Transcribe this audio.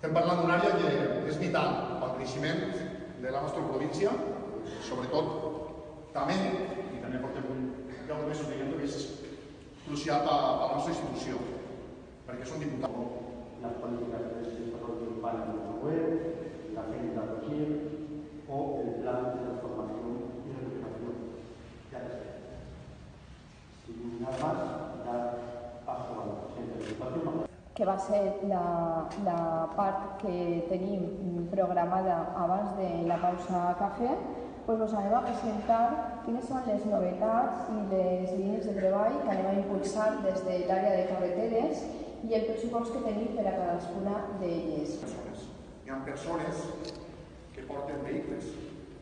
Estem parlant d'una àrea que és vital pel creixement de la nostra província, sobretot també, i també portem 10 mesos dient que és crucial per la nostra institució, perquè és un diputat. Las políticas de desarrollo urbano de la web, la agenda 2000 o el plan de transformación y recuperación. Ya está. Sin nada más, ya paso a la presidenta de la Diputación. Que va ser la part que tenim programada abans de la pausa cafè, doncs us anem a presentar quines són les novetats i les línies de treball que anem a impulsar des de l'àrea de carreteres i el pressupost que tenim per a cadascuna d'elles. Hi ha persones que porten vehicles